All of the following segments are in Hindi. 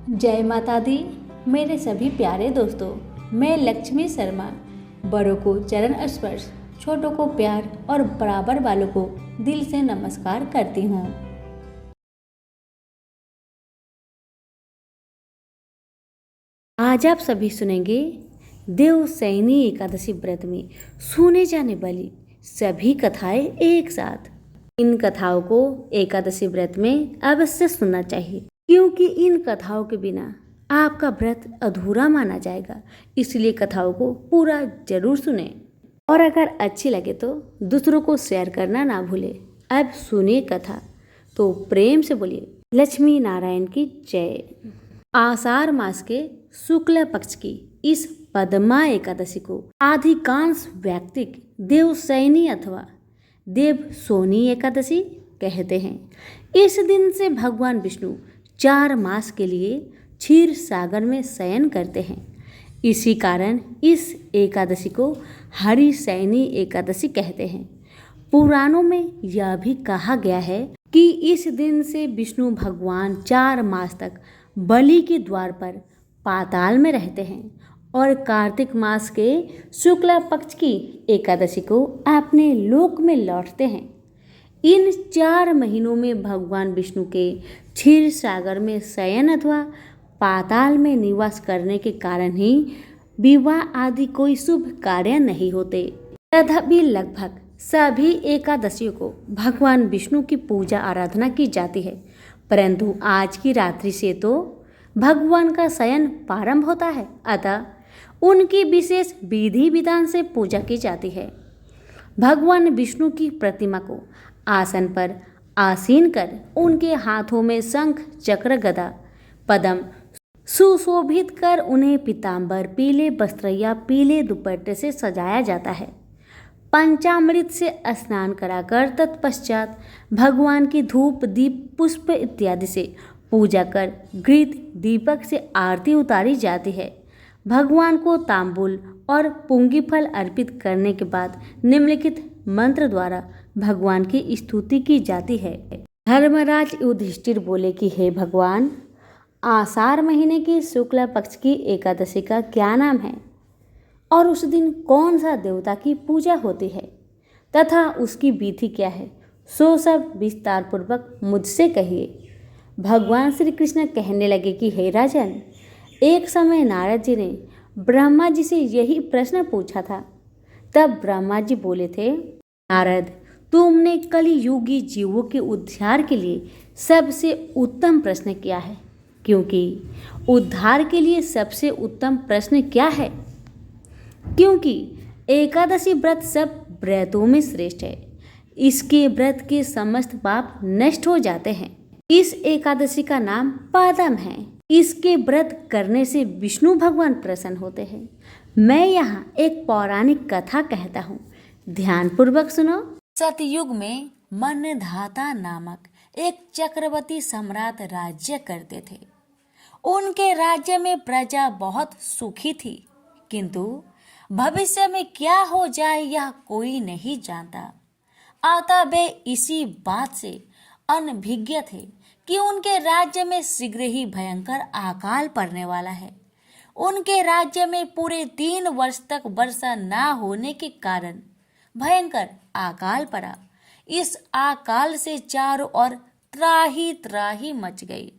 जय माता दी। मेरे सभी प्यारे दोस्तों, मैं लक्ष्मी शर्मा बड़ों को चरण स्पर्श, छोटों को प्यार और बराबर वालों को दिल से नमस्कार करती हूँ। आज आप सभी सुनेंगे देवशयनी एकादशी व्रत में सुने जाने वाली सभी कथाएं एक साथ। इन कथाओं को एकादशी व्रत में अवश्य सुनना चाहिए, क्योंकि इन कथाओं के बिना आपका व्रत अधूरा माना जाएगा। इसलिए कथाओं को पूरा जरूर सुने और अगर अच्छी लगे तो दूसरों को शेयर करना ना भूले। अब सुनिए कथा, तो प्रेम से बोलिए लक्ष्मी नारायण की जय। आषाढ़ मास के शुक्ल पक्ष की इस पद्मा एकादशी को अधिकांश व्यक्ति देवशयनी अथवा देवशोनी एकादशी कहते हैं। इस दिन से भगवान विष्णु 4 मास के लिए क्षीर सागर में शयन करते हैं। इसी कारण इस एकादशी को हरिशयनी एकादशी कहते हैं। पुराणों में यह भी कहा गया है कि इस दिन से विष्णु भगवान 4 मास तक बलि के द्वार पर पाताल में रहते हैं और कार्तिक मास के शुक्ला पक्ष की एकादशी को अपने लोक में लौटते हैं। इन 4 महीनों में भगवान विष्णु के क्षीर सागर में शयन अथवा पाताल में निवास करने के कारण ही विवाह आदि कोई शुभ कार्य नहीं होते। तथापि लगभग सभी एकादशियों को भगवान विष्णु की पूजा आराधना की जाती है, परंतु आज की रात्रि से तो भगवान का शयन प्रारंभ होता है, अतः उनकी विशेष विधि विधान से पूजा की जाती है। भगवान विष्णु की प्रतिमा को आसन पर आसीन कर उनके हाथों में शंख चक्र गदा पद्म सुशोभित कर उन्हें पीतांबर पीले वस्त्र या पीले दुपट्टे से सजाया जाता है। पंचामृत से स्नान कराकर तत्पश्चात भगवान की धूप दीप पुष्प इत्यादि से पूजा कर घृत दीपक से आरती उतारी जाती है। भगवान को तांबूल और पुंगी फल अर्पित करने के बाद निम्नलिखित मंत्र द्वारा भगवान की स्तुति की जाती है। धर्मराज युधिष्ठिर बोले कि हे भगवान, आषाढ़ महीने की शुक्ल पक्ष की एकादशी का क्या नाम है और उस दिन कौन सा देवता की पूजा होती है तथा उसकी विधि क्या है, सो सब विस्तार पूर्वक मुझसे कहिए। भगवान श्री कृष्ण कहने लगे कि हे राजन, एक समय नारद जी ने ब्रह्मा जी से यही प्रश्न पूछा था। तब ब्रह्मा जी बोले थे, नारद, तुमने कलियुगी जीवों के उद्धार के लिए सबसे उत्तम प्रश्न किया है, क्योंकि उद्धार के लिए सबसे उत्तम प्रश्न क्या है? क्योंकि एकादशी व्रत सब व्रतों में श्रेष्ठ है। इसके व्रत के समस्त पाप नष्ट हो जाते हैं। इस एकादशी का नाम पादम है। इसके व्रत करने से विष्णु भगवान प्रसन्न होते हैं। मैं यहाँ एक पौराणिक कथा कहता हूँ, ध्यान पूर्वक सुनो। सतयुग में मनधाता नामक एक चक्रवर्ती सम्राट राज्य करते थे। उनके राज्य में प्रजा बहुत सुखी थी, किंतु भविष्य में क्या हो जाए यह कोई नहीं जानता। अतः वे इसी बात से अनभिज्ञ थे कि उनके राज्य में शीघ्र ही भयंकर अकाल पड़ने वाला है। उनके राज्य में पूरे 3 वर्ष तक वर्षा न होने के कारण भयंकर अकाल पड़ा। इस अकाल से चारों ओर त्राही त्राही मच गई।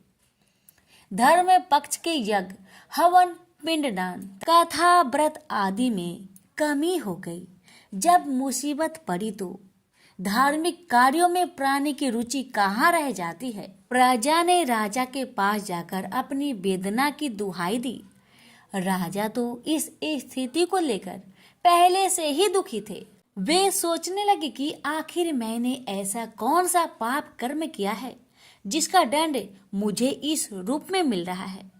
धर्म पक्ष के यज्ञ, हवन, पिंडदान, कथा, व्रत आदि में कमी हो गई। जब मुसीबत पड़ी तो धार्मिक कार्यों में प्राणी की रुचि कहाँ रह जाती है। प्रजा ने राजा के पास जाकर अपनी वेदना की दुहाई दी। राजा तो इस स्थिति को लेकर पहले से ही दुखी थे। वे सोचने लगे कि आखिर मैंने ऐसा कौन सा पाप कर्म किया है जिसका दंड मुझे इस रूप में मिल रहा है।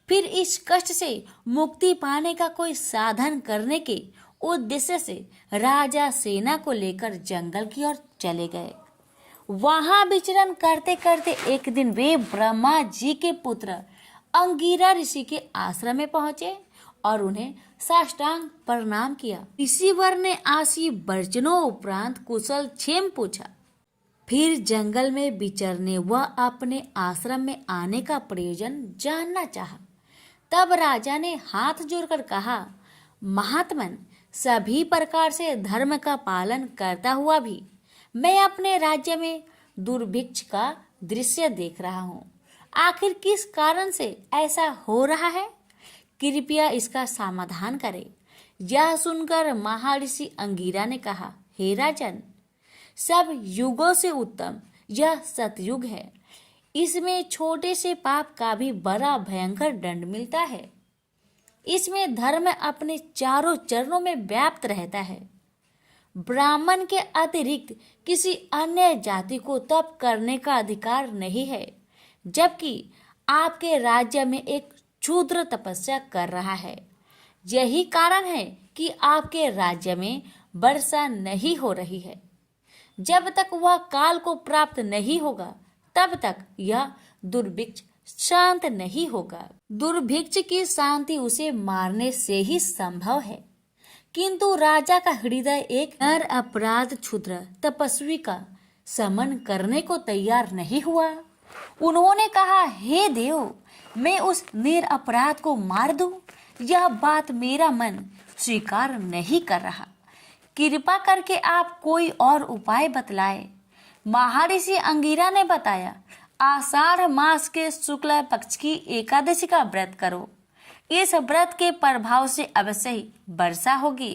फिर इस कष्ट से मुक्ति पाने का कोई साधन करने के उद्देश्य से राजा सेना को लेकर जंगल की ओर चले गए। वहां विचरण करते करते एक दिन वे ब्रह्मा जी के पुत्र अंगिरा ऋषि के आश्रम में पहुंचे और उन्हें साष्टांग प्रणाम किया। ऋषिवर ने आशी वर्जनों उपरांत कुशल क्षेम पूछा। फिर जंगल में विचरने व अपने आश्रम में आने का प्रयोजन जानना चाहा। तब राजा ने हाथ जोड़कर कहा, महात्मन, सभी प्रकार से धर्म का पालन करता हुआ भी मैं अपने राज्य में दुर्भिक्ष का दृश्य देख रहा हूँ। आखिर किस कारण से ऐसा हो रहा है? कृपया इसका समाधान करें। यह सुनकर महर्षि अंगिरा ने कहा, हे राजन, सब युगों से उत्तम यह सतयुग है। इसमें छोटे से पाप का भी बड़ा भयंकर दंड मिलता है। इसमें धर्म अपने चारों चरणों में व्याप्त रहता है। ब्राह्मण के अतिरिक्त किसी अन्य जाति को तप करने का अधिकार नहीं है, जबकि आपके राज्य में एक क्षुद्र तपस्या कर रहा है। यही कारण है कि आपके राज्य में वर्षा नहीं हो रही है। जब तक वह काल को प्राप्त नहीं होगा तब तक यह दुर्भिक्ष शांत नहीं होगा। दुर्भिक्ष की शांति उसे मारने से ही संभव है। किंतु राजा का हृदय एक नर अपराध क्षुद्र तपस्वी का समन करने को तैयार नहीं हुआ। उन्होंने कहा, हे देव, मैं उस निरपराध को मार दूं? यह बात मेरा मन स्वीकार नहीं कर रहा। कृपा करके आप कोई और उपाय बतलाए। महर्षि अंगिरा ने बताया, आषाढ़ मास के शुक्ल पक्ष की एकादशी का व्रत करो। इस व्रत के प्रभाव से अवश्य ही वर्षा होगी।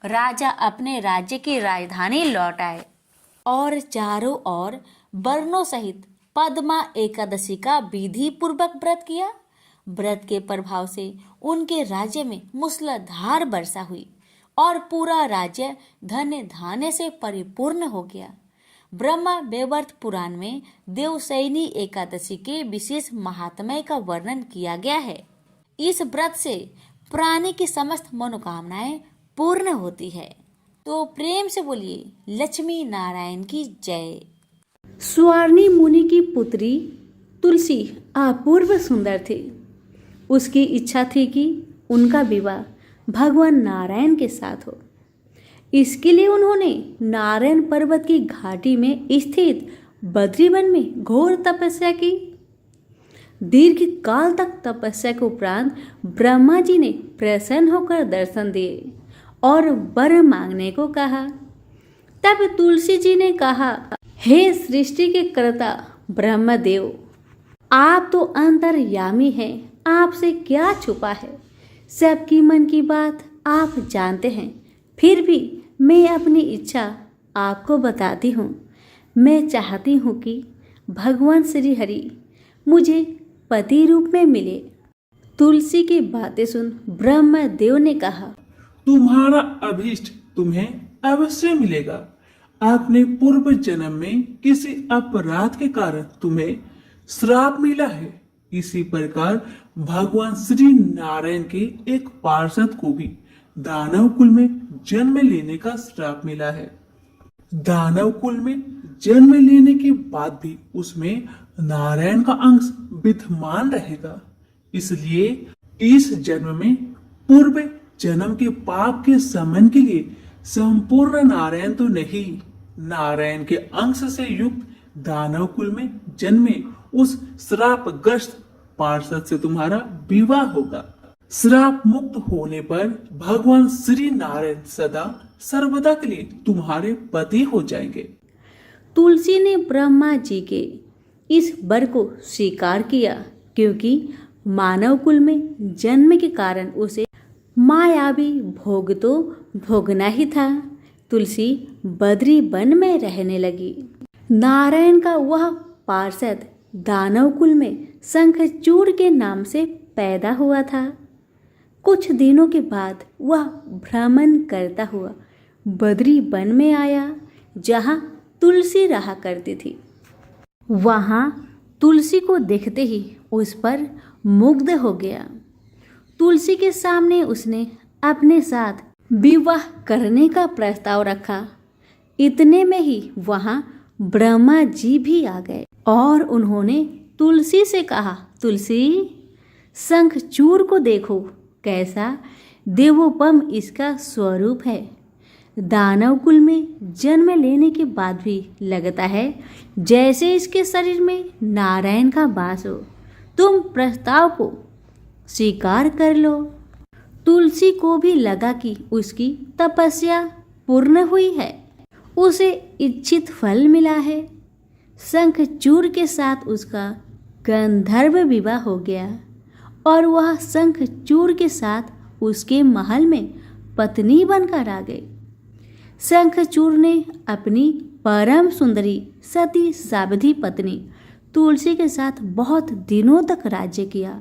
राजा अपने राज्य की राजधानी लौट आए और चारों ओर वर्णों सहित पद्मा एकादशी का विधि पूर्वक व्रत किया। व्रत के प्रभाव से उनके राज्य में मूसलाधार वर्षा हुई और पूरा राज्य धन्य धान्य से परिपूर्ण हो गया। ब्रह्मा वैवर्त पुराण में देवशयनी एकादशी के विशेष महात्म्य का वर्णन किया गया है। इस व्रत से प्राणी की समस्त मनोकामनाएं पूर्ण होती है। तो प्रेम से बोलिए, लक्ष्मी नारायण की जय। स्वर्णी मुनि की पुत्री तुलसी अपूर्व सुंदर थी। उसकी इच्छा थी कि उनका विवाह भगवान नारायण के साथ हो। इसके लिए उन्होंने नारायण पर्वत की घाटी में स्थित बद्रीवन में घोर तपस्या की। दीर्घ काल तक तपस्या के उपरांत ब्रह्मा जी ने प्रसन्न होकर दर्शन दिए और वर मांगने को कहा। तब तुलसी जी ने कहा, हे सृष्टि के कर्ता ब्रह्मदेव, आप तो अंतर्यामी हैं, आपसे क्या छुपा है। सबकी मन की बात आप जानते हैं। फिर भी मैं अपनी इच्छा आपको बताती हूँ। मैं चाहती हूँ कि भगवान श्री हरि मुझे पति रूप में मिले। तुलसी की बातें सुन ब्रह्मदेव ने कहा, तुम्हारा अभीष्ट तुम्हें अवश्य मिलेगा। आपने पूर्व जन्म में किसी अपराध के कारण तुम्हें श्राप मिला है। इसी प्रकार भगवान श्री नारायण के एक पार्षद को भी दानव कुल में जन्म लेने का श्राप मिला है। दानव कुल में जन्म लेने के बाद भी उसमें नारायण का अंश विद्यमान रहेगा। इसलिए इस जन्म में पूर्व जन्म के पाप के शमन के लिए संपूर्ण नारायण तो नहीं, नारायण के अंश से युक्त दानव कुल में जन्मे उस श्रापग्रस्त पार्षद से तुम्हारा विवाह होगा। श्राप मुक्त होने पर भगवान श्री नारायण सदा सर्वदा के लिए तुम्हारे पति हो जाएंगे। तुलसी ने ब्रह्मा जी के इस वर को स्वीकार किया, क्योंकि मानव कुल में जन्म के कारण उसे मायावी भोग तो भोगना ही था। तुलसी बद्री वन में रहने लगी। नारायण का वह पार्षद दानव कुल में शंखचूड़ के नाम से पैदा हुआ था। कुछ दिनों के बाद वह भ्रमण करता हुआ बद्री वन में आया, जहाँ तुलसी रहा करती थी। वहाँ तुलसी को देखते ही उस पर मुग्ध हो गया। तुलसी के सामने उसने अपने साथ विवाह करने का प्रस्ताव रखा। इतने में ही वहाँ ब्रह्मा जी भी आ गए और उन्होंने तुलसी से कहा, तुलसी, शंखचूड़ को देखो, कैसा देवोपम इसका स्वरूप है। दानव कुल में जन्म लेने के बाद भी लगता है जैसे इसके शरीर में नारायण का वास हो। तुम प्रस्ताव को स्वीकार कर लो। तुलसी को भी लगा कि उसकी तपस्या पूर्ण हुई है, उसे इच्छित फल मिला है। शंखचूड़ के साथ उसका गंधर्व विवाह हो गया और वह शंखचूड़ के साथ उसके महल में पत्नी बनकर आ गई। शंखचूड़ ने अपनी परम सुंदरी सती सावधि पत्नी तुलसी के साथ बहुत दिनों तक राज्य किया।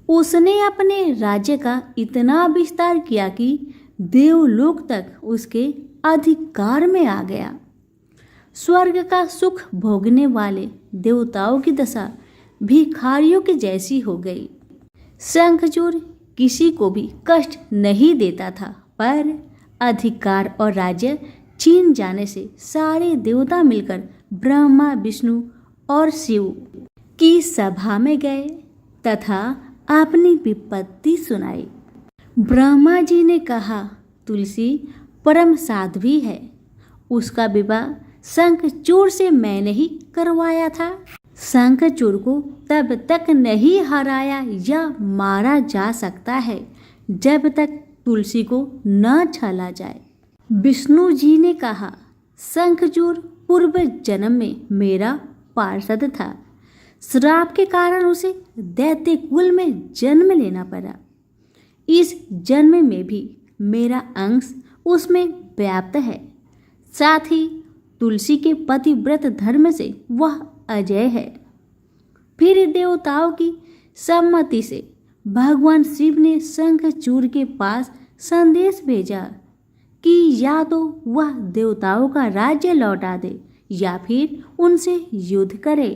उसने अपने राज्य का इतना विस्तार किया कि देवलोक तक उसके अधिकार में आ गया। स्वर्ग का सुख भोगने वाले देवताओं की दशा भिखारियों की जैसी हो गई। शंखचूड़ किसी को भी कष्ट नहीं देता था, पर अधिकार और राज्य छीन जाने से सारे देवता मिलकर ब्रह्मा, विष्णु और शिव की सभा में गए तथा अपनी विपत्ति सुनाई। ब्रह्मा जी ने कहा, तुलसी परम साध्वी है, उसका विवाह शंखचूड़ से मैंने ही करवाया था। शंखचूड़ को तब तक नहीं हराया या मारा जा सकता है जब तक तुलसी को न छला जाए। विष्णु जी ने कहा, शंखचूड़ पूर्व जन्म में मेरा पार्षद था। श्राप के कारण उसे दैत्य कुल में जन्म लेना पड़ा। इस जन्म में भी मेरा अंश उसमें व्याप्त है। साथ ही तुलसी के पतिव्रत धर्म से वह अजय है। फिर देवताओं की सम्मति से भगवान शिव ने शंखचूड़ के पास संदेश भेजा कि या तो वह देवताओं का राज्य लौटा दे या फिर उनसे युद्ध करे।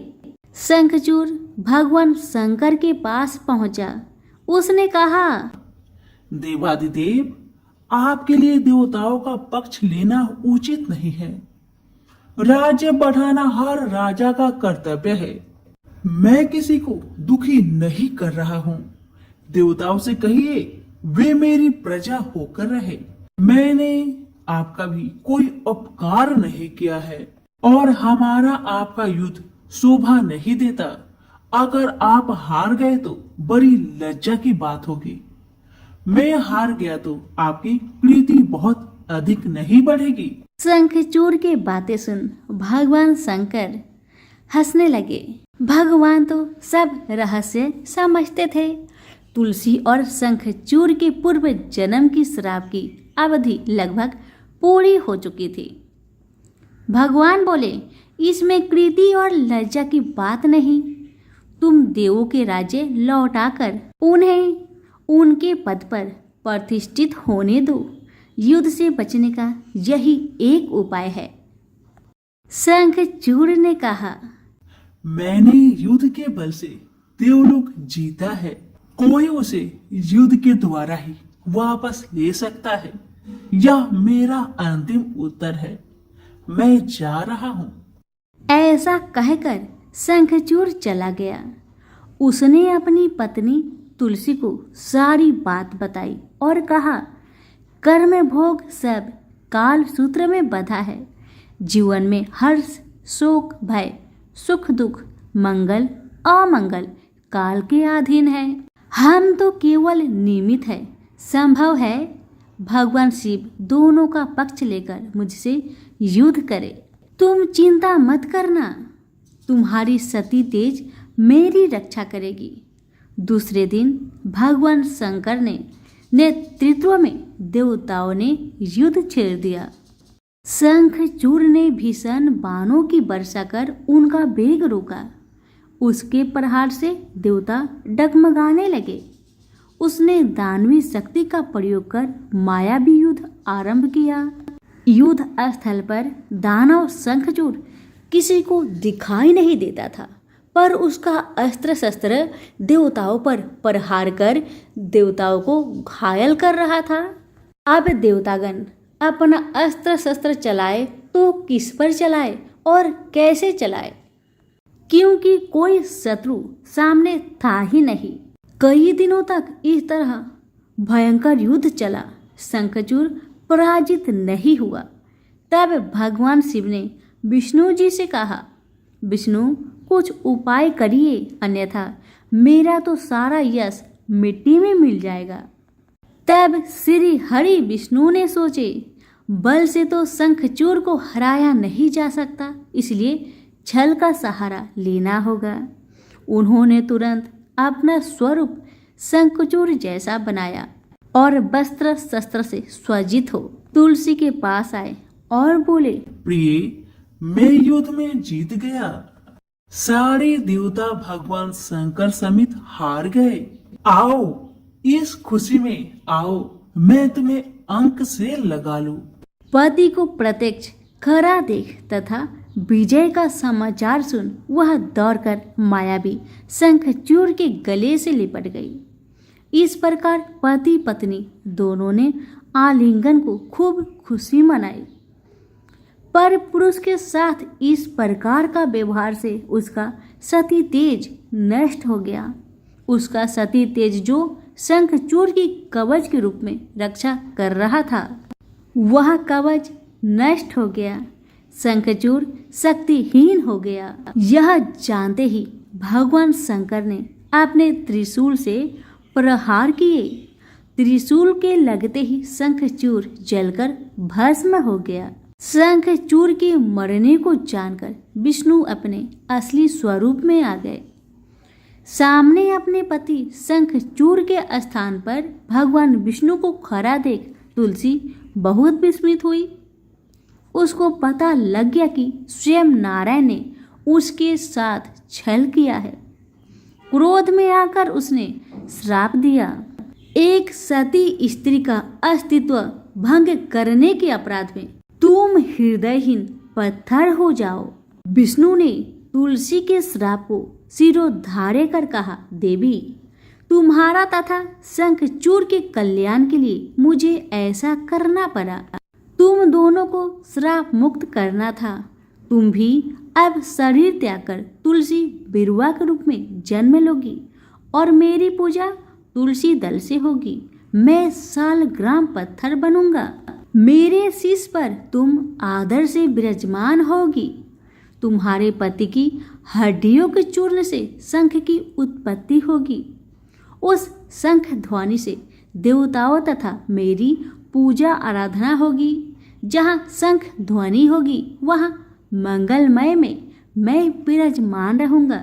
शंखचूड़ भगवान शंकर के पास पहुंचा। उसने कहा, देवादिदेव, आपके लिए देवताओं का पक्ष लेना उचित नहीं है। राज्य बढ़ाना हर राजा का कर्तव्य है। मैं किसी को दुखी नहीं कर रहा हूँ। देवताओं से कहिए वे मेरी प्रजा होकर रहे। मैंने आपका भी कोई उपकार नहीं किया है और हमारा आपका युद्ध शोभा नहीं देता। अगर आप हार गए तो बड़ी लज्जा की बात होगी। मैं हार गया तो आपकी प्रीति बहुत अधिक नहीं बढ़ेगी। शंखचूड़ की बातें सुन भगवान शंकर हंसने लगे। भगवान तो सब रहस्य समझते थे। तुलसी और शंखचूड़ के पूर्व जन्म की श्राप की अवधि लगभग पूरी हो चुकी थी। भगवान बोले, इसमें कृति और लज्जा की बात नहीं। तुम देवों के राज्य लौटाकर उन्हें उनके पद पर प्रतिष्ठित होने दो। युद्ध से बचने का यही एक उपाय है। शंखचूड़ ने कहा, मैंने युद्ध के बल से देवलोक जीता है। कोई उसे युद्ध के द्वारा ही वापस ले सकता है। यह मेरा अंतिम उत्तर है। मैं जा रहा हूँ। ऐसा कहकर शंखचूड़ चला गया। उसने अपनी पत्नी तुलसी को सारी बात बताई और कहा, कर्म भोग सब काल सूत्र में बंधा है। जीवन में हर्ष, शोक, भय, सुख, दुख, मंगल, अमंगल काल के अधीन है। हम तो केवल निमित्त है। संभव है भगवान शिव दोनों का पक्ष लेकर मुझसे युद्ध करे। तुम चिंता मत करना, तुम्हारी सती तेज मेरी रक्षा करेगी। दूसरे दिन भगवान शंकर ने नेतृत्व में देवताओं ने युद्ध छेड़ दिया। शंखचूड़ ने भीषण बाणों की वर्षा कर उनका वेग रोका। उसके प्रहार से देवता डगमगाने लगे। उसने दानवी शक्ति का प्रयोग कर मायावी युद्ध आरंभ किया। युद्ध स्थल पर दानव शंखचूड़ किसी को दिखाई नहीं देता था, पर उसका अस्त्र शस्त्र देवताओं पर प्रहार कर देवताओं को घायल कर रहा था। अब देवतागण अपना अस्त्र शस्त्र चलाए तो किस पर चलाए और कैसे चलाए, क्योंकि कोई शत्रु सामने था ही नहीं। कई दिनों तक इस तरह भयंकर युद्ध चला। शंखचूड़ पराजित नहीं हुआ। तब भगवान शिव ने विष्णु जी से कहा, विष्णु कुछ उपाय करिए, अन्यथा मेरा तो सारा यश मिट्टी में मिल जाएगा। तब श्री हरि विष्णु ने सोचे, बल से तो शंखचूर को हराया नहीं जा सकता, इसलिए छल का सहारा लेना होगा। उन्होंने तुरंत अपना स्वरूप शंखचूर जैसा बनाया और वस्त्र शस्त्र से सज्जित हो तुलसी के पास आए और बोले, प्रिय, मैं युद्ध में जीत गया। सारे देवता भगवान शंकर समेत हार गए। आओ, इस खुशी में आओ, मैं तुम्हें अंक से लगा लूं। पति को प्रत्यक्ष खरा देख तथा विजय का समाचार सुन वह दौड़कर मायावी शंखचूर के गले से लिपट गई। इस प्रकार पति पत्नी दोनों ने आलिंगन को खूब खुशी मनाई। पर पुरुष के साथ इस प्रकार का व्यवहार से उसका सती तेज नष्ट हो गया। उसका सती तेज जो शंखचूर की कवच के रूप में रक्षा कर रहा था, वह कवच नष्ट हो गया। शंखचूर शक्तिहीन हो गया। यह जानते ही भगवान शंकर ने अपने त्रिशूल से प्रहार किए। त्रिशूल के लगते ही शंखचूर जलकर भस्म हो गया। शंखचूर के मरने को जानकर विष्णु अपने असली स्वरूप में आ गए। सामने अपने पति शंखचूर के स्थान पर भगवान विष्णु को खड़ा देख तुलसी बहुत विस्मित हुई। उसको पता लग गया कि स्वयं नारायण ने उसके साथ छल किया है। क्रोध में आकर उसने श्राप दिया, एक सती स्त्री का अस्तित्व भंग करने के अपराध में तुम हृदयहीन पत्थर हो जाओ। विष्णु ने तुलसी के श्राप को सिरोधार्य कर कहा, देवी, तुम्हारा तथा शंखचूर के कल्याण के लिए मुझे ऐसा करना पड़ा। तुम दोनों को श्राप मुक्त करना था। तुम भी अब शरीर त्याग कर तुलसी बिरुआ के रूप में जन्म लोगी और मेरी पूजा तुलसी दल से होगी। मैं सालग्राम पत्थर बनूंगा। मेरे शीश पर तुम आदर से विराजमान होगी। तुम्हारे पति की हड्डियों के चूर्ण से शंख की उत्पत्ति होगी। उस शंख ध्वनि से देवताओं तथा मेरी पूजा आराधना होगी। जहाँ शंख ध्वनि होगी वहाँ मंगलमय में मैं विराजमान रहूंगा।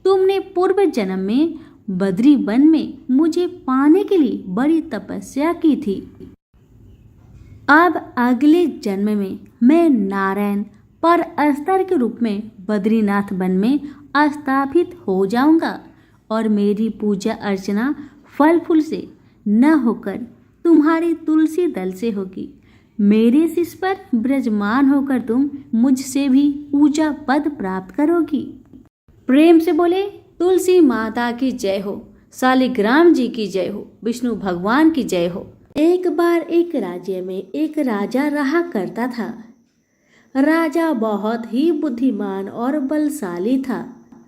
तुमने पूर्व जन्म में बद्री वन में मुझे पाने के लिए बड़ी तपस्या की थी। अब अगले जन्म में मैं नारायण पर अस्तर के रूप में बद्रीनाथ वन में स्थापित हो जाऊंगा और मेरी पूजा अर्चना फल फूल से न होकर तुम्हारी तुलसी दल से होगी। मेरे शीश पर विराजमान होकर तुम मुझसे भी ऊंचा पद प्राप्त करोगी। प्रेम से बोले, तुलसी माता की जय हो, शालिग्राम जी की जय हो, विष्णु भगवान की जय हो। एक बार एक राज्य में एक राजा रहा करता था। राजा बहुत ही बुद्धिमान और बलशाली था।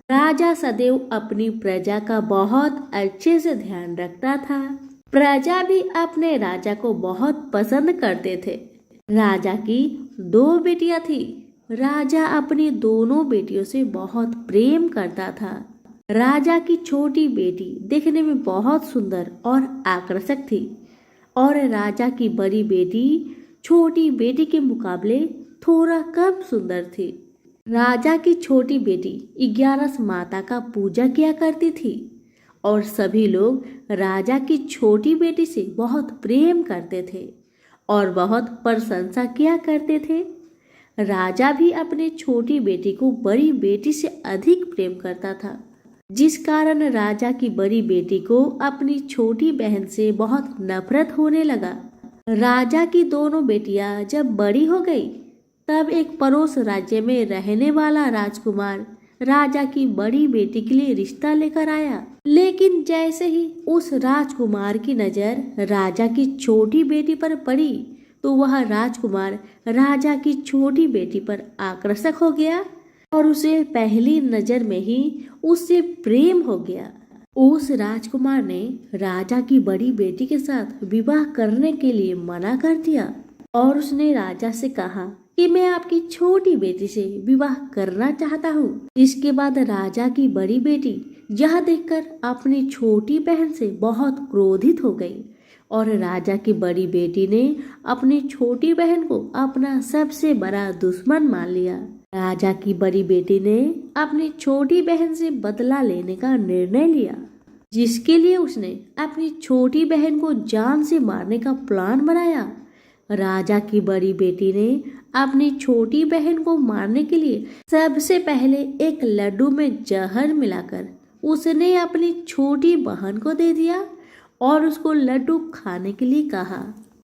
राजा सदैव अपनी प्रजा का बहुत अच्छे से ध्यान रखता था। प्रजा भी अपने राजा को बहुत पसंद करते थे। राजा की 2 बेटियां थी। राजा अपनी दोनों बेटियों से बहुत प्रेम करता था। राजा की छोटी बेटी देखने में बहुत सुंदर और आकर्षक थी और राजा की बड़ी बेटी छोटी बेटी के मुकाबले थोड़ा कम सुंदर थी। राजा की छोटी बेटी 11 माता का पूजा किया करती थी और सभी लोग राजा की छोटी बेटी से बहुत प्रेम करते थे और बहुत प्रशंसा किया करते थे। राजा भी अपने छोटी बेटी को बड़ी बेटी से अधिक प्रेम करता था, जिस कारण राजा की बड़ी बेटी को अपनी छोटी बहन से बहुत नफरत होने लगा। राजा की दोनों बेटियां जब बड़ी हो गई, तब एक पड़ोस राज्य में रहने वाला राजकुमार राजा की बड़ी बेटी के लिए रिश्ता लेकर आया। लेकिन जैसे ही उस राजकुमार की नजर राजा की छोटी बेटी पर पड़ी, तो वह राजकुमार राजा की छोटी बेटी पर आकर्षक हो गया और उसे पहली नजर में ही उससे प्रेम हो गया। उस राजकुमार ने राजा की बड़ी बेटी के साथ विवाह करने के लिए मना कर दिया और उसने राजा से कहा कि मैं आपकी छोटी बेटी से विवाह करना चाहता हूँ। इसके बाद राजा की बड़ी बेटी यह देखकर अपनी छोटी बहन से बहुत क्रोधित हो गई और राजा की बड़ी बेटी ने अपनी छोटी बहन को अपना सबसे बड़ा दुश्मन मान लिया। राजा की बड़ी बेटी ने अपनी छोटी बहन से बदला लेने का निर्णय लिया, जिसके लिए उसने अपनी छोटी बहन को जान से मारने का प्लान बनाया। राजा की बड़ी बेटी ने अपनी छोटी बहन को मारने के लिए सबसे पहले एक लड्डू में जहर मिलाकर उसने अपनी छोटी बहन को दे दिया और उसको लड्डू खाने के लिए कहा।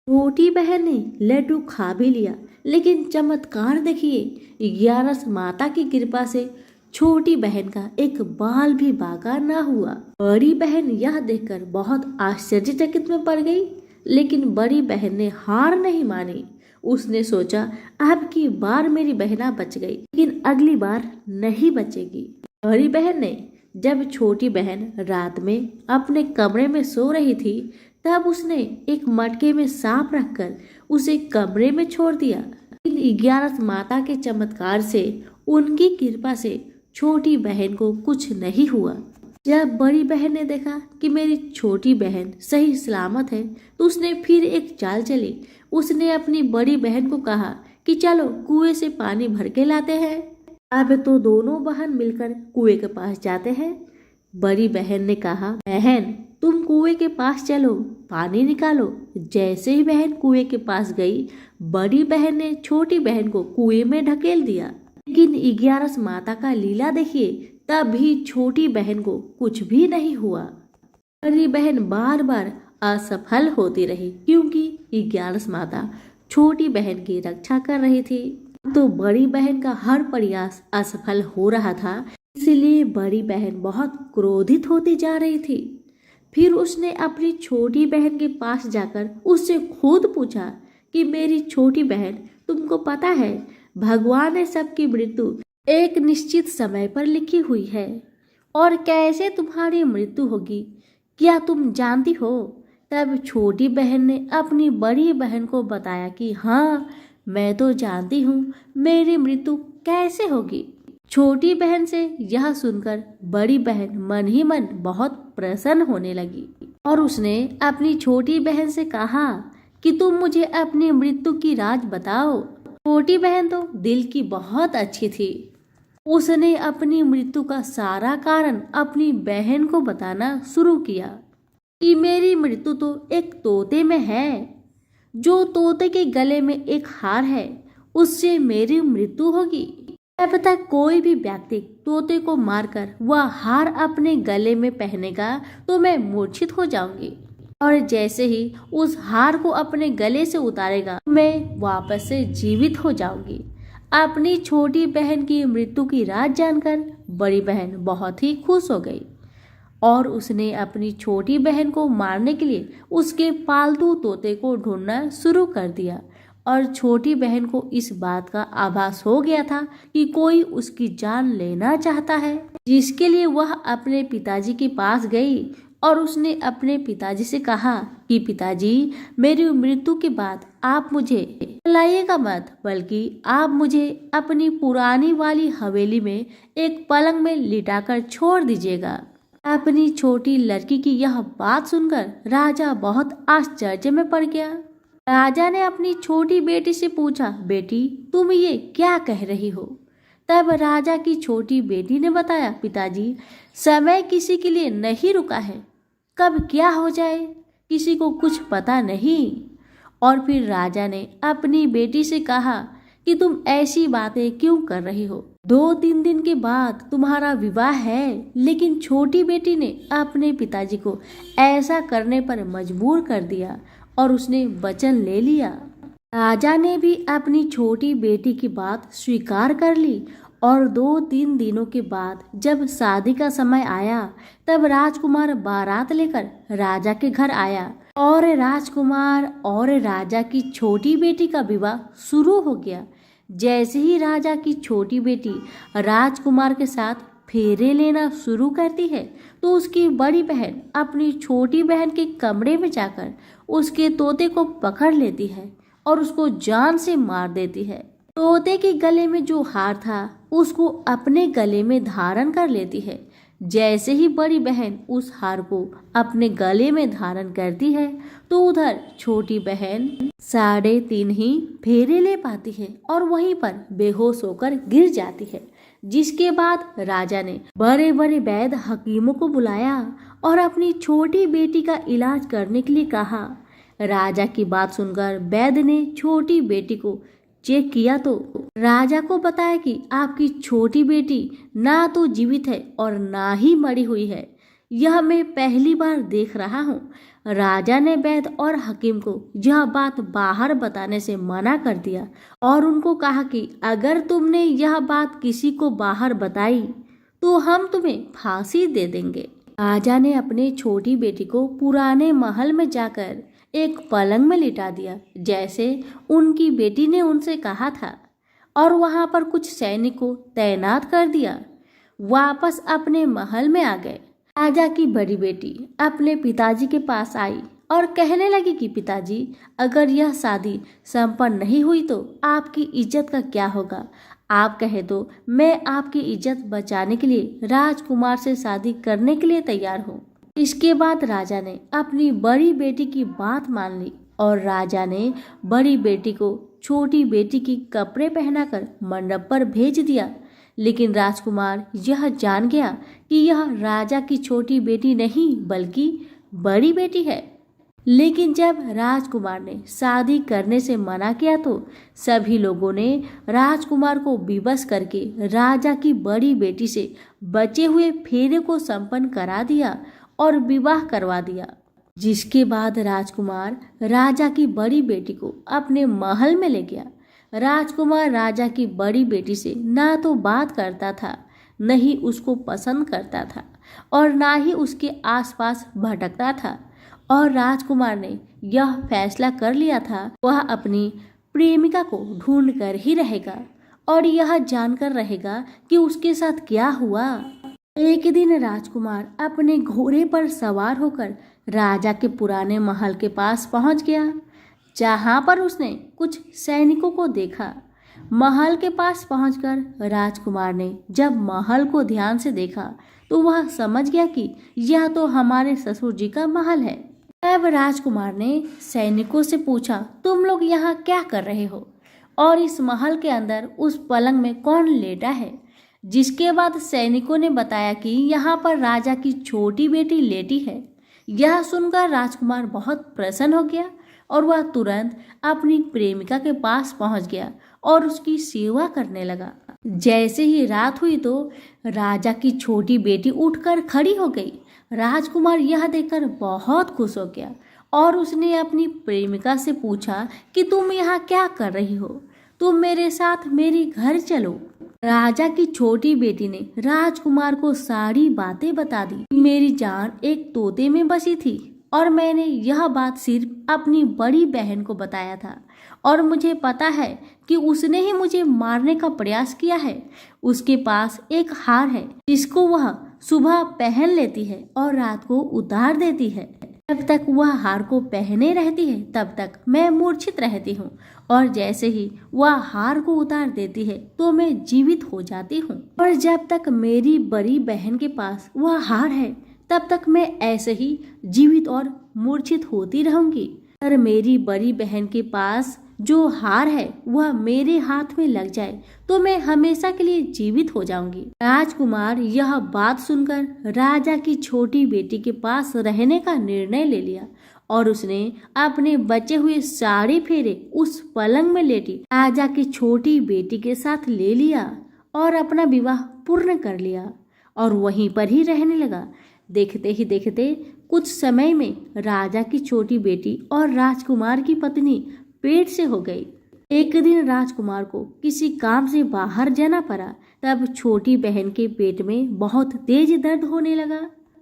छोटी बहन ने लड्डू खा भी लिया, लेकिन चमत्कार देखिए, 11 माता की कृपा से छोटी बहन का एक बाल भी बाका ना हुआ। बड़ी बहन यह देखकर बहुत आश्चर्यचकित में पड़ गई, लेकिन बड़ी बहन ने हार नहीं मानी। उसने सोचा अब की बार मेरी बहना बच गई, लेकिन अगली बार नहीं बचेगी। बड़ी बहन ने जब छोटी बहन रात में अपने कमरे में सो रही थी, तब उसने एक मटके में सांप रखकर उसे कमरे में छोड़ दिया। इन 11 माता के चमत्कार से, उनकी कृपा से छोटी बहन को कुछ नहीं हुआ। जब बड़ी बहन ने देखा कि मेरी छोटी बहन सही सलामत है, तो उसने फिर एक चाल चली। उसने अपनी बड़ी बहन को कहा कि चलो कुएं से पानी भर के लाते हैं। अब तो दोनों बहन मिलकर कुएं के पास जाते हैं। बड़ी बहन ने कहा, बहन तुम कुएं के पास चलो, पानी निकालो। जैसे ही बहन कुएं के पास गई, बड़ी बहन ने छोटी बहन को कुएं में ढकेल दिया। लेकिन 11 माता का लीला देखिए, तब भी छोटी बहन को कुछ भी नहीं हुआ। बड़ी बहन बार बार असफल होती रही, क्योंकि 11 माता छोटी बहन की रक्षा कर रही थी। तो बड़ी बहन का हर प्रयास असफल हो रहा था, इसलिए बड़ी बहन बहुत क्रोधित होती जा रही थी। फिर उसने अपनी छोटी बहन के पास जाकर उससे खुद पूछा कि मेरी छोटी बहन, तुमको पता है भगवान ने सबकी मृत्यु एक निश्चित समय पर लिखी हुई है, और कैसे तुम्हारी मृत्यु होगी क्या तुम जानती हो? तब छोटी बहन ने अपनी बड़ी बहन को बताया कि हाँ, मैं तो जानती हूँ मेरी मृत्यु कैसे होगी। छोटी बहन से यह सुनकर बड़ी बहन मन ही मन बहुत प्रसन्न होने लगी और उसने अपनी छोटी बहन से कहा कि तुम मुझे अपनी मृत्यु की राज बताओ। छोटी बहन तो दिल की बहुत अच्छी थी। उसने अपनी मृत्यु का सारा कारण अपनी बहन को बताना शुरू किया कि मेरी मृत्यु तो एक तोते में है। जो तोते के गले में एक हार है, उससे मेरी मृत्यु होगी। अब तक कोई भी व्यक्ति तोते को मारकर वह हार अपने गले में पहनेगा तो मैं मूर्छित हो जाऊंगी, और जैसे ही उस हार को अपने गले से उतारेगा मैं वापस से जीवित हो जाऊंगी। अपनी छोटी बहन की मृत्यु की राज जानकर बड़ी बहन बहुत ही खुश हो गई और उसने अपनी छोटी बहन को मारने के लिए उसके पालतू तोते को ढूंढना शुरू कर दिया। और छोटी बहन को इस बात का आभास हो गया था कि कोई उसकी जान लेना चाहता है, जिसके लिए वह अपने पिताजी के पास गई और उसने अपने पिताजी से कहा कि पिताजी, मेरी मृत्यु के बाद आप मुझे लाइएगा मत, बल्कि आप मुझे अपनी पुरानी वाली हवेली में एक पलंग में लिटाकर छोड़ दीजिएगा। अपनी छोटी लड़की की यह बात सुनकर राजा बहुत आश्चर्य में पड़ गया। राजा ने अपनी छोटी बेटी से पूछा, बेटी तुम ये क्या कह रही हो? तब राजा की छोटी बेटी ने बताया, पिताजी समय किसी के लिए नहीं रुका है, कब क्या हो जाए किसी को कुछ पता नहीं। और फिर राजा ने अपनी बेटी से कहा कि तुम ऐसी बातें क्यों कर रही हो? 2-3 दिन के बाद तुम्हारा विवाह है। लेकिन छोटी बेटी ने अपने पिताजी को ऐसा करने पर मजबूर कर दिया और उसने वचन ले लिया। राजा ने भी अपनी छोटी बेटी की बात स्वीकार कर ली और 2-3 दिनों के बाद जब शादी का समय आया, तब राजकुमार बारात लेकर राजा के घर आया और राजकुमार और राजा की छोटी बेटी का विवाह शुरू हो गया। जैसे ही राजा की छोटी बेटी राजकुमार के साथ फेरे लेना शुरू करती है तो उसकी बड़ी बहन अपनी छोटी बहन के कमरे में जाकर उसके तोते को पकड़ लेती है और उसको जान से मार देती है। तोते के गले में जो हार था उसको अपने गले में धारण कर लेती है। जैसे ही बड़ी बहन उस हार को अपने गले में धारण करती है तो उधर छोटी बहन 3.5 ही फेरे ले पाती है और वहीं पर बेहोश होकर गिर जाती है। जिसके बाद राजा ने बड़े बड़े वैद्य हकीमों को बुलाया और अपनी छोटी बेटी का इलाज करने के लिए कहा। राजा की बात सुनकर वैद्य ने छोटी बेटी को चेक किया तो राजा को बताया कि आपकी छोटी बेटी ना तो जीवित है और ना ही मरी हुई है। यह मैं पहली बार देख रहा हूँ। राजा ने वैद्य और हकीम को यह बात बाहर बताने से मना कर दिया और उनको कहा कि अगर तुमने यह बात किसी को बाहर बताई तो हम तुम्हें फांसी दे देंगे। राजा ने अपने छोटी बेटी को पुराने महल में जाकर एक पलंग में लिटा दिया जैसे उनकी बेटी ने उनसे कहा था और वहां पर कुछ सैनिक को तैनात कर दिया। वापस अपने महल में आ गए। राजा की बड़ी बेटी अपने पिताजी के पास आई और कहने लगी कि पिताजी, अगर यह शादी संपन्न नहीं हुई तो आपकी इज्जत का क्या होगा। आप कहे तो मैं आपकी इज्जत बचाने के लिए राजकुमार से शादी करने के लिए तैयार हूँ। इसके बाद राजा ने अपनी बड़ी बेटी की बात मान ली और राजा ने बड़ी बेटी को छोटी बेटी की कपड़े पहनाकर मंडप पर भेज दिया। लेकिन राजकुमार यह जान गया कि यह राजा की छोटी बेटी नहीं बल्कि बड़ी बेटी है। लेकिन जब राजकुमार ने शादी करने से मना किया तो सभी लोगों ने राजकुमार को विवश करके राजा की बड़ी बेटी से बचे हुए फेरे को संपन्न करा दिया और विवाह करवा दिया। जिसके बाद राजकुमार राजा की बड़ी बेटी को अपने महल में ले गया। राजकुमार राजा की बड़ी बेटी से ना तो बात करता था, न ही उसको पसंद करता था और ना ही उसके आसपास भटकता था। और राजकुमार ने यह फैसला कर लिया था वह अपनी प्रेमिका को ढूंढ कर ही रहेगा और यह जानकर रहेगा कि उसके साथ क्या हुआ। एक दिन राजकुमार अपने घोड़े पर सवार होकर राजा के पुराने महल के पास पहुंच गया, जहां पर उसने कुछ सैनिकों को देखा। महल के पास पहुंचकर राजकुमार ने जब महल को ध्यान से देखा तो वह समझ गया कि यह तो हमारे ससुर जी का महल है। तब राजकुमार ने सैनिकों से पूछा, तुम लोग यहाँ क्या कर रहे हो और इस महल के अंदर उस पलंग में कौन लेटा है। जिसके बाद सैनिकों ने बताया कि यहाँ पर राजा की छोटी बेटी लेटी है। यह सुनकर राजकुमार बहुत प्रसन्न हो गया और वह तुरंत अपनी प्रेमिका के पास पहुंच गया और उसकी सेवा करने लगा। जैसे ही रात हुई तो राजा की छोटी बेटी उठकर खड़ी हो गई। राजकुमार यह देखकर बहुत खुश हो गया और उसने अपनी प्रेमिका से पूछा कि तुम यहाँ क्या कर रही हो, तुम मेरे साथ मेरे घर चलो। राजा की छोटी बेटी ने राजकुमार को सारी बातें बता दी। मेरी जान एक तोते में बसी थी और मैंने यह बात सिर्फ अपनी बड़ी बहन को बताया था और मुझे पता है कि उसने ही मुझे मारने का प्रयास किया है। उसके पास एक हार है जिसको वह सुबह पहन लेती है और रात को उतार देती है। जब तक वह हार को पहने रहती है तब तक मैं मूर्छित रहती हूँ और जैसे ही वह हार को उतार देती है तो मैं जीवित हो जाती हूँ। और जब तक मेरी बड़ी बहन के पास वह हार है तब तक मैं ऐसे ही जीवित और मूर्छित होती रहूंगी। पर मेरी बड़ी बहन के पास जो हार है वह मेरे हाथ में लग जाए तो मैं हमेशा के लिए जीवित हो जाऊंगी। राजकुमार यह बात सुनकर राजा की छोटी बेटी के पास रहने का निर्णय ले लिया और उसने अपने बचे हुए सारे फेरे उस पलंग में लेटी राजा की छोटी बेटी के साथ ले लिया और अपना विवाह पूर्ण कर लिया और वहीं पर ही रहने लगा। देखते ही देखते कुछ समय में राजा की छोटी बेटी और राजकुमार की पत्नी पेट से हो गई। एक दिन राजकुमार को किसी काम से बाहर जाना पड़ा। तब छोटी बहन के पेट में बहुत तेज दर्द होने लगा।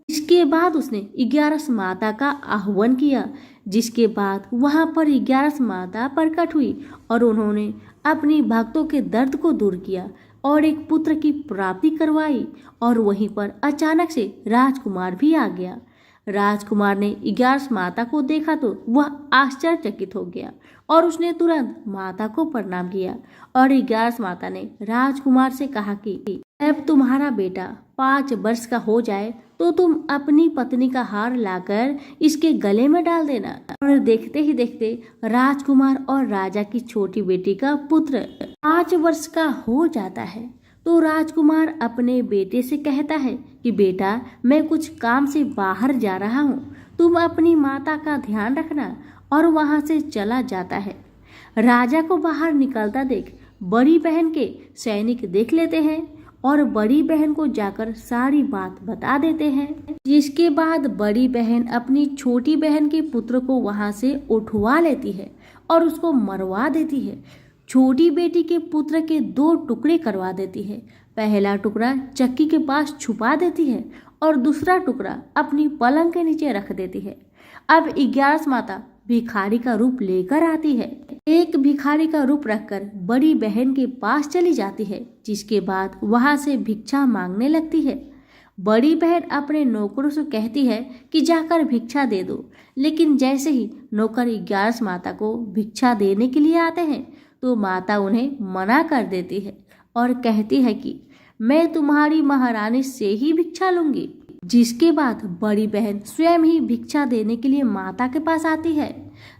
इसके बाद उसने 11 माता का आह्वान किया, जिसके बाद वहां पर 11 माता प्रकट हुई और उन्होंने अपनी भक्तों के दर्द को दूर किया। और एक पुत्र की प्राप्ति करवाई। और वहीं पर अचानक से राजकुमार भी आ गया। राजकुमार ने इग्यारस माता को देखा तो वह आश्चर्यचकित हो गया और उसने तुरंत माता को प्रणाम किया। और इग्यारस माता ने राजकुमार से कहा कि अब तुम्हारा बेटा 5 वर्ष का हो जाए तो तुम अपनी पत्नी का हार लाकर इसके गले में डाल देना। और देखते ही देखते राजकुमार और राजा की छोटी बेटी का पुत्र 5 वर्ष का हो जाता है। तो राजकुमार अपने बेटे से कहता है कि बेटा, मैं कुछ काम से बाहर जा रहा हूँ, तुम अपनी माता का ध्यान रखना। और वहां से चला जाता है। राजा को बाहर निकलता देख बड़ी बहन के सैनिक देख लेते हैं और बड़ी बहन को जाकर सारी बात बता देते हैं। जिसके बाद बड़ी बहन अपनी छोटी बहन के पुत्र को वहां से उठवा लेती है और उसको मरवा देती है। छोटी बेटी के पुत्र के 2 टुकड़े करवा देती है। पहला टुकड़ा चक्की के पास छुपा देती है और दूसरा टुकड़ा अपनी पलंग के नीचे रख देती है। अब इग्यारस माता भिखारी का रूप लेकर आती है। एक भिखारी का रूप रखकर बड़ी बहन के पास चली जाती है, जिसके बाद वहां से भिक्षा मांगने लगती है। बड़ी बहन अपने नौकरों से कहती है कि जाकर भिक्षा दे दो, लेकिन जैसे ही नौकर इग्यारस माता को भिक्षा देने के लिए आते हैं तो माता उन्हें मना कर देती है और कहती है कि मैं तुम्हारी महारानी से ही भिक्षा लूंगी। जिसके बाद बड़ी बहन स्वयं ही भिक्षा देने के लिए माता के पास आती है।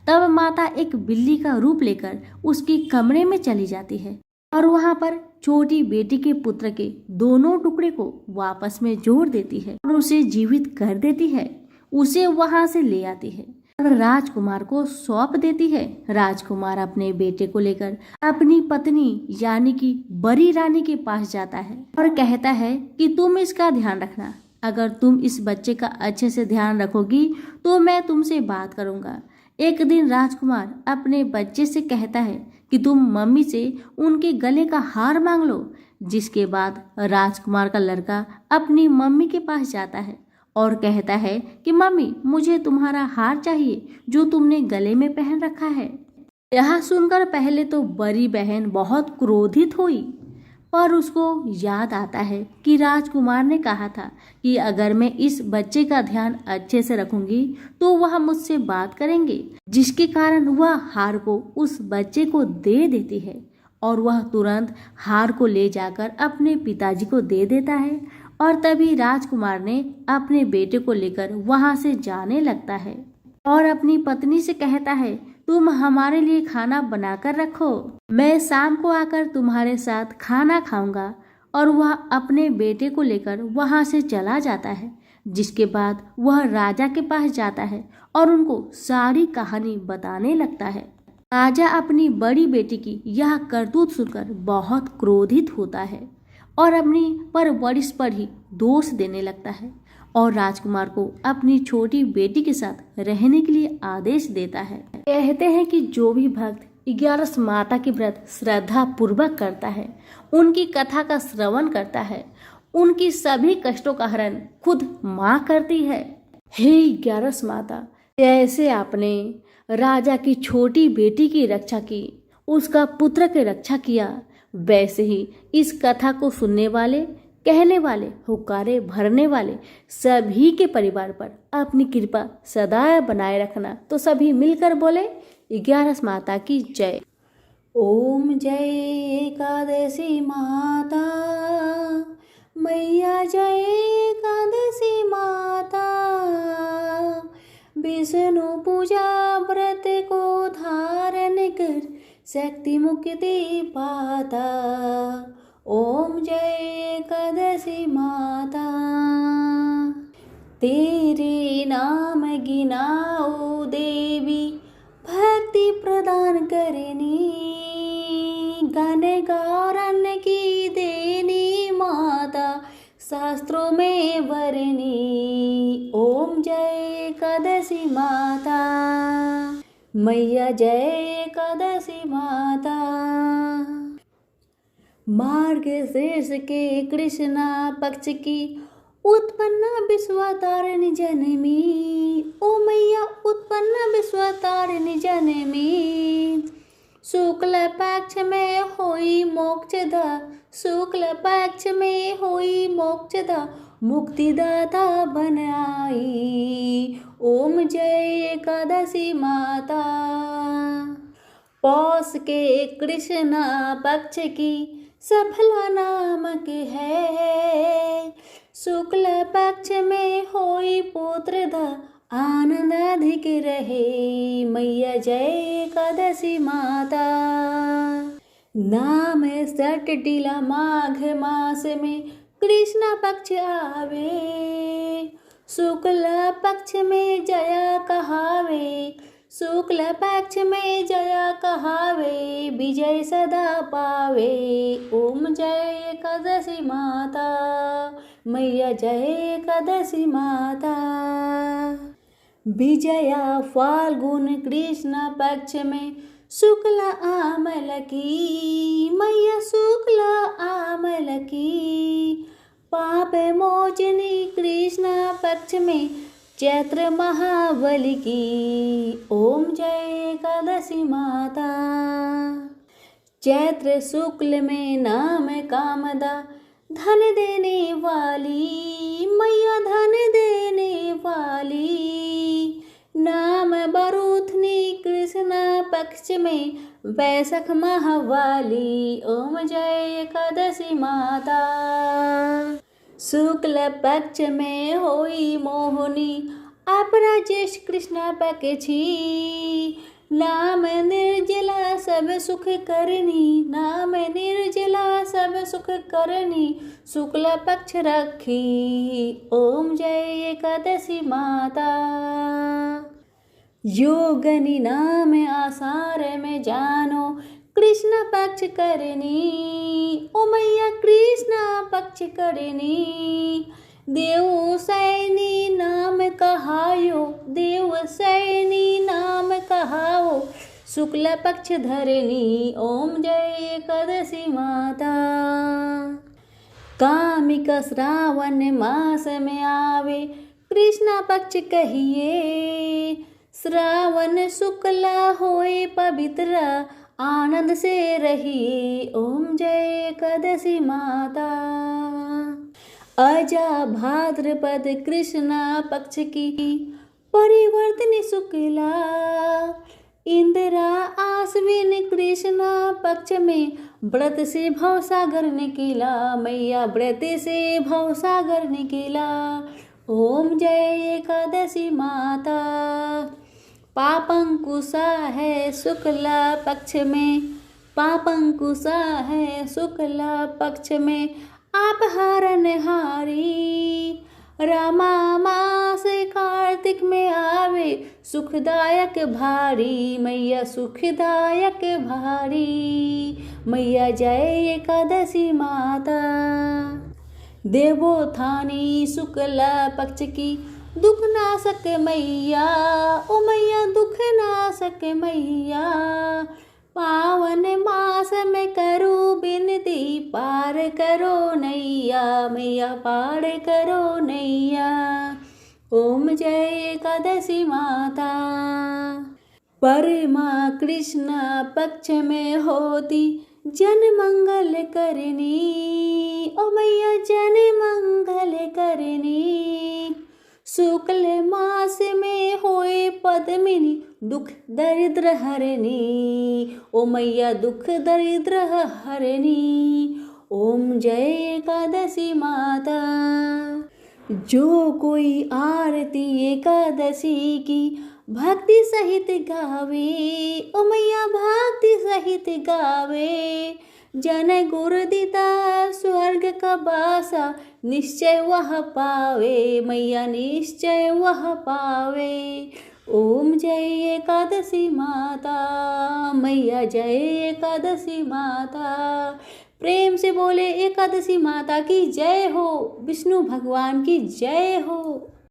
तब माता एक बिल्ली का रूप लेकर उसके कमरे में चली जाती है और वहां पर छोटी बेटी के पुत्र के दोनों टुकड़े को वापस में जोड़ देती है और उसे जीवित कर देती है। उसे वहां से ले आती है और राजकुमार को सौंप देती है। राजकुमार अपने बेटे को लेकर अपनी पत्नी यानी कि बड़ी रानी के पास जाता है और कहता है कि तुम इसका ध्यान रखना। अगर तुम इस बच्चे का अच्छे से ध्यान रखोगी तो मैं तुमसे बात करूंगा। एक दिन राजकुमार अपने बच्चे से कहता है कि तुम मम्मी से उनके गले का हार मांग लो। जिसके बाद राजकुमार का लड़का अपनी मम्मी के पास जाता है और कहता है कि मम्मी, मुझे तुम्हारा हार चाहिए जो तुमने गले में पहन रखा है। यह सुनकर पहले तो बड़ी बहन बहुत क्रोधित हुई, पर उसको याद आता है कि राजकुमार ने कहा था कि अगर मैं इस बच्चे का ध्यान अच्छे से रखूंगी तो वह मुझसे बात करेंगे। जिसके कारण वह हार को उस बच्चे को दे देती है और वह तुरंत हार को ले जाकर अपने पिताजी को दे देता है। और तभी राजकुमार ने अपने बेटे को लेकर वहां से जाने लगता है और अपनी पत्नी से कहता है, तुम हमारे लिए खाना बनाकर रखो, मैं शाम को आकर तुम्हारे साथ खाना खाऊंगा। और वह अपने बेटे को लेकर वहां से चला जाता है। जिसके बाद वह राजा के पास जाता है और उनको सारी कहानी बताने लगता है। राजा अपनी बड़ी बेटी की यह करतूत सुनकर बहुत क्रोधित होता है और अपनी परवरिश पर ही दोष देने लगता है और राजकुमार को अपनी छोटी बेटी के साथ रहने के लिए आदेश देता है। कहते हैं कि जो भी भक्त इग्यारस माता की व्रत श्रद्धा पूर्वक करता है, उनकी कथा का श्रवण करता है, उनकी सभी कष्टों का हरण खुद माँ करती है। हे इग्यारस माता, जैसे आपने राजा की छोटी बेटी की रक्षा की, उसका पुत्र की रक्षा किया, वैसे ही इस कथा को सुनने वाले, कहने वाले, हुक्कारे भरने वाले सभी के परिवार पर अपनी कृपा सदा बनाए रखना। तो सभी मिलकर बोले, इग्यारस माता की जय। ओम जय एकादशी माता, मैया जय एकादशी माता, विष्णु पूजा व्रत को धारण कर शक्ति मुक्ति पाता। ओम जय एकादशी माता, तेरे नाम गिनाओ देवी, भक्ति प्रदान करनी, गण गौरन की देनी माता, शास्त्रों में वरनी। ओम जय एकादशी माता, मैया जय एकादशी माता। मार्गशीर्ष के कृष्णा पक्ष की उत्पन्ना विश्वतारिणी जनमी, ओ मैया उत्पन्ना विश्वतारिणी जनमी, शुक्ल पक्ष में होई मोक्षदा, शुक्ल पक्ष में होई मोक्षदा, मुक्तिदाता बन आई। ओम जय एकादशी माता। पौष के कृष्णा पक्ष की सफला नामक है, शुक्ल पक्ष में होई पुत्रदा, आनंद अधिक रहे। मैया जय एकादशी माता। नाम सटटिला माघ मास में कृष्ण पक्ष आवे, शुक्ल पक्ष में जया कहावे, शुक्ल पक्ष में जया कहावे, विजय सदा पावे। ओम जय एकादशी माता। मैया जय एकादशी माता। विजया फाल्गुन कृष्ण पक्ष में शुक्ल आमल की, मैया शुक्ल आमल की। पाप मोचनी कृष्ण पक्ष में चैत्र महाबली की। ओम जय एकादशी माता। चैत्र शुक्ल में नाम कामदा, धन देने वाली, मैया धन देने वाली। नाम बरूथनी कृष्ण पक्ष में वैशाख महावाली। ओम जय एकादशी माता। शुक्ल पक्ष में होई मोहिनी, अपरा ज्येष्ठ कृष्ण पक्षी। नाम निर्जला सब सुख करनी, नाम निर्जला सब सुख करनी, शुक्ल पक्ष रखी। ओम जय एकादशी माता। योगनी नाम आसार में जानो, कृष्ण पक्ष करनी। ओ मैया कृष्ण पक्ष करनी। देव सैनी नाम कहायो, देव सैनी नाम कहाओ, शुक्ल पक्ष धरनी। ओम जय एकादशी माता। कामिक श्रावण मास में आवे, कृष्ण पक्ष कहिए। श्रावण शुक्ल होए पवित्र, आनंद से रहिए। ओम जय एकादशी माता। अजा भाद्रपद कृष्ण पक्ष की परिवर्तन शुक्ला। इंदिरा आश्विन कृष्ण पक्ष में व्रत से भवसागर निकला। मैया व्रत से भवसागर निकला। ओम जय एकादशी माता। पापंकुशा है शुक्ला पक्ष में, पापंकुशा है शुक्ला पक्ष में, आप हारनहारी। रमा मास कार्तिक में आवे, सुखदायक भारी। मैया सुखदायक भारी। मैया जय एकादशी माता। देवोत्थानी शुक्ला पक्ष की दुख नाशक मैया। ओ मैया दुख नाशक मैया। पावन मास में करो बिनती, पार करो नैया। मैया पार करो नैया। ओम जय एकादशी माता। परमा कृष्ण पक्ष में होती जन मंगल करनी। ओ मैया जन मंगल करनी। शुक्ल मास में होए पद्मिनी, दुख दरिद्र हरनी। ओ मैया दुख दरिद्र हरनी। ओम जय एकादशी माता। जो कोई आरती एकादशी की भक्ति सहित गावे, ओ मैया भक्ति सहित गावे। जन गुरु दिता स्वर्ग का बासा, निश्चय वह पावे। मैया निश्चय वह पावे। ओम जय एकादशी माता। मैया जय एकादशी माता। प्रेम से बोले एकादशी माता की जय हो। विष्णु भगवान की जय हो।